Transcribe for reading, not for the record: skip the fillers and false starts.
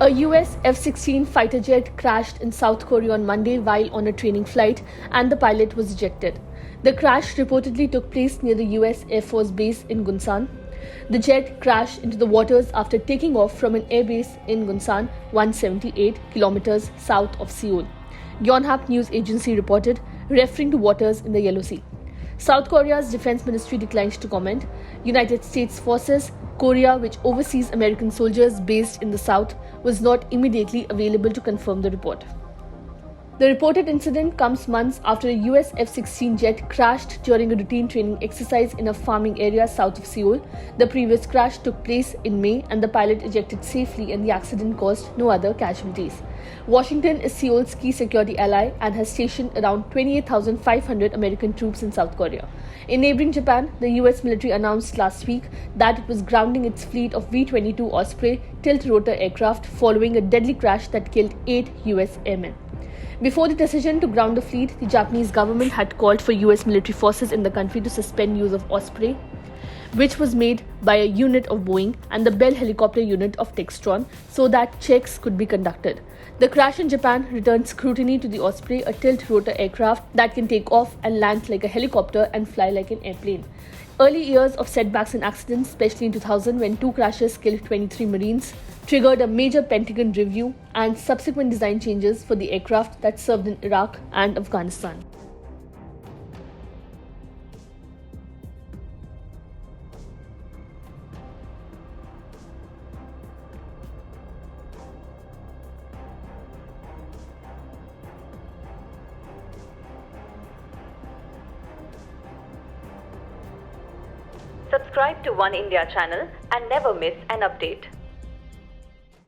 A US F-16 fighter jet crashed in South Korea on Monday while on a training flight, and the pilot was ejected. The crash reportedly took place near the US Air Force Base in Gunsan. The jet crashed into the waters after taking off from an airbase in Gunsan, 178 kilometers south of Seoul, Yonhap news agency reported, referring to waters in the Yellow Sea. South Korea's defense ministry declined to comment. United States forces, Korea, which oversees American soldiers based in the south, was not immediately available to confirm the report. The reported incident comes months after a US F-16 jet crashed during a routine training exercise in a farming area south of Seoul. The previous crash took place in May and the pilot ejected safely, and the accident caused no other casualties. Washington is Seoul's key security ally and has stationed around 28,500 American troops in South Korea. In neighboring Japan, the US military announced last week that it was grounding its fleet of V-22 Osprey tilt-rotor aircraft following a deadly crash that killed 8 US airmen. Before the decision to ground the fleet, the Japanese government had called for US military forces in the country to suspend use of Osprey, which was made by a unit of Boeing and the Bell helicopter unit of Textron, so that checks could be conducted. The crash in Japan returned scrutiny to the Osprey, a tilt-rotor aircraft that can take off and land like a helicopter and fly like an airplane. Early years of setbacks and accidents, especially in 2000 when 2 crashes killed 23 Marines, triggered a major Pentagon review and subsequent design changes for the aircraft that served in Iraq and Afghanistan. Subscribe to One India channel and never miss an update.